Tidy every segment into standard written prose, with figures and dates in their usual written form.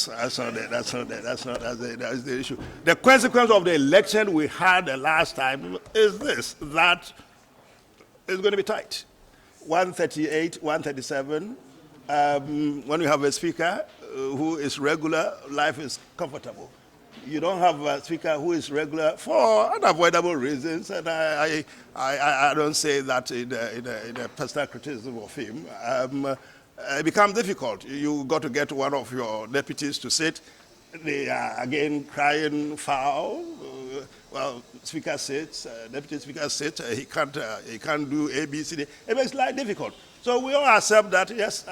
That's the issue. The consequence of the election we had the last time is this, that it's going to be tight. 138, 137. When you have a speaker who is regular, life is comfortable. You don't have a speaker who is regular for unavoidable reasons, and I don't say that in a personal criticism of him. It becomes difficult. You got to get one of your deputies to sit. They are again crying foul. Well, speaker sits, deputy speaker sits. He can't do A, B, C, D. It makes life difficult. So we all accept that yes,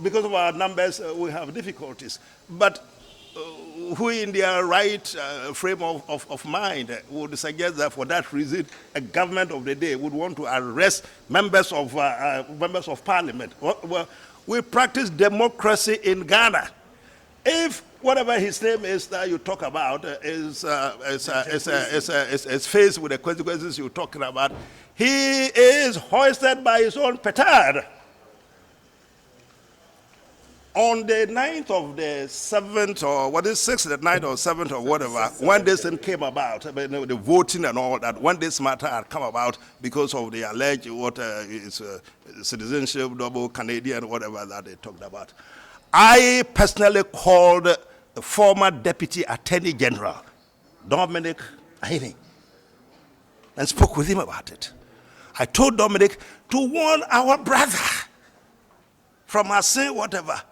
because of our numbers, we have difficulties. But who in their right frame of mind would suggest that for that reason a government of the day would want to arrest members of parliament? Well, we practice democracy in Ghana. If whatever his name is that you talk about is faced with the consequences you're talking about, he is hoisted by his own petard. On the 9th of the 7th, or what is 6th, the 9th or 7th or whatever, when this thing came about, I mean, the voting and all that, when this matter had come about because of the alleged citizenship, double Canadian, whatever that they talked about, I personally called the former Deputy Attorney General, Dominic Ahini, and spoke with him about it. I told Dominic to warn our brother from Assin, whatever,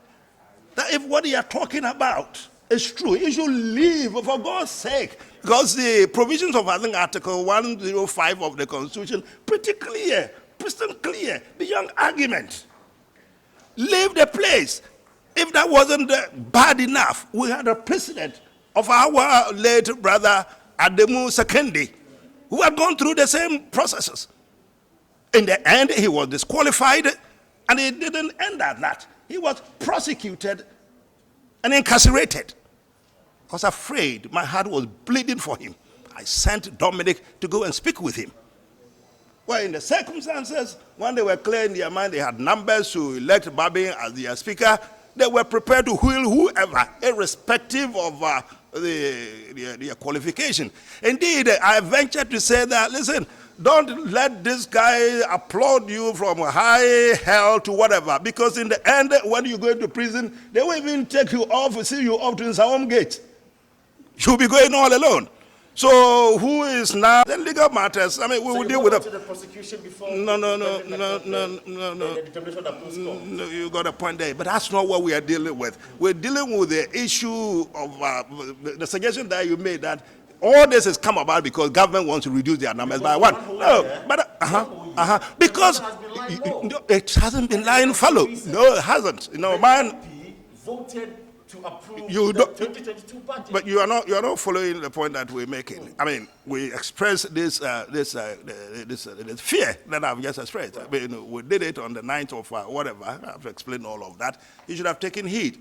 that if what you are talking about is true, he should leave for God's sake. Because the provisions of, I think, Article 105 of the Constitution, pretty clear, crystal clear, beyond argument. Leave the place. If that wasn't bad enough, we had a precedent of our late brother Ademu Sekendi, who had gone through the same processes. In the end, he was disqualified, and it didn't end at that. He was prosecuted and incarcerated. I was afraid. My heart was bleeding for him. I sent Dominic to go and speak with him. Well, in the circumstances, when they were clear in their mind, they had numbers to elect Babin as their speaker, they were prepared to wheel whoever, irrespective of their qualification. Indeed, I venture to say that, listen, don't let this guy applaud you from high hell to whatever, because in the end, when you go into prison, they will even take you off, see you off to his home gate. You'll be going all alone. So who is now the legal matters? I mean, we will deal with the prosecution before. No. The determination that post no, you got a point there, but that's not what we are dealing with. We're dealing with the issue of the suggestion that you made that all this has come about because government wants to reduce their numbers by one. No, but because it hasn't been lying fallow. No, it hasn't. You know, man. Voted to approve the 2022 budget. But you are not following the point that we're making. I mean, we expressed this fear that I've just expressed. I mean, we did it on the 9th of whatever. I've explained all of that. He should have taken heed.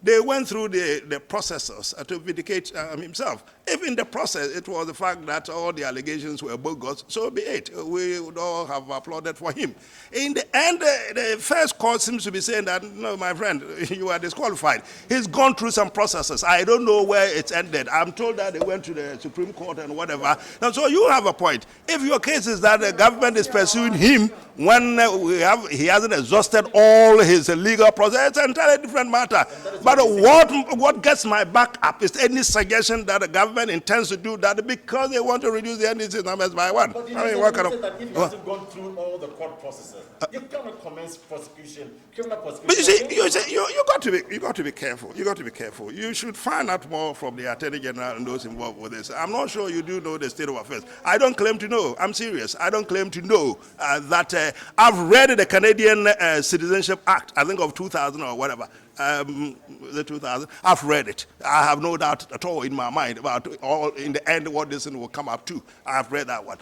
They went through the processes to vindicate himself. If in the process it was the fact that all the allegations were bogus, so be it. We would all have applauded for him. In the end, the first court seems to be saying that, no, my friend, you are disqualified. He's gone through some processes. I don't know where it's ended. I'm told that they went to the Supreme Court and whatever. And so you have a point. If your case is that the government is pursuing him when he hasn't exhausted all his legal process, it's an entirely different matter. But what gets my back up is any suggestion that the government intends to do that because they want to reduce the NDC numbers by one. But I mean, what kind of? That if you hasn't gone through all the court processes, you cannot commence prosecution, criminal prosecution. But you see, you got to be careful. You got to be careful. You should find out more from the Attorney General and those involved with this. I'm not sure you do know the state of affairs. I don't claim to know. I'm serious. I don't claim to know that. I've read the Canadian Citizenship Act, I think of 2000 or whatever. The 2000. I've read it. I have no doubt at all in my mind about all in the end what this thing will come up to. I've read that one.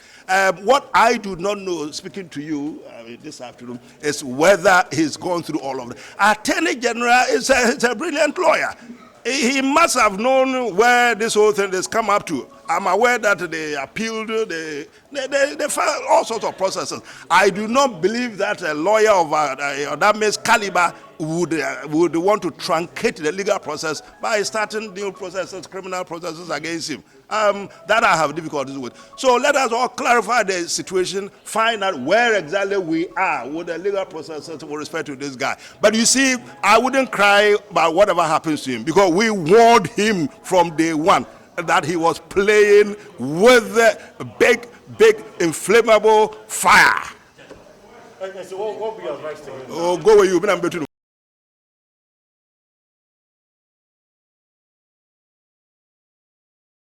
What I do not know, speaking to you this afternoon, is whether he's gone through all of it. Attorney General is a brilliant lawyer. He must have known where this whole thing has come up to. I'm aware that they appealed, they filed all sorts of processes. I do not believe that a lawyer of that man's caliber would want to truncate the legal process by starting new processes, criminal processes against him. That I have difficulties with. So let us all clarify the situation, find out where exactly we are with the legal processes with respect to this guy. But you see, I wouldn't cry about whatever happens to him, because we warned him from day one that he was playing with the big inflammable fire. Okay, so what will be your advice to him? Oh, go where you've been.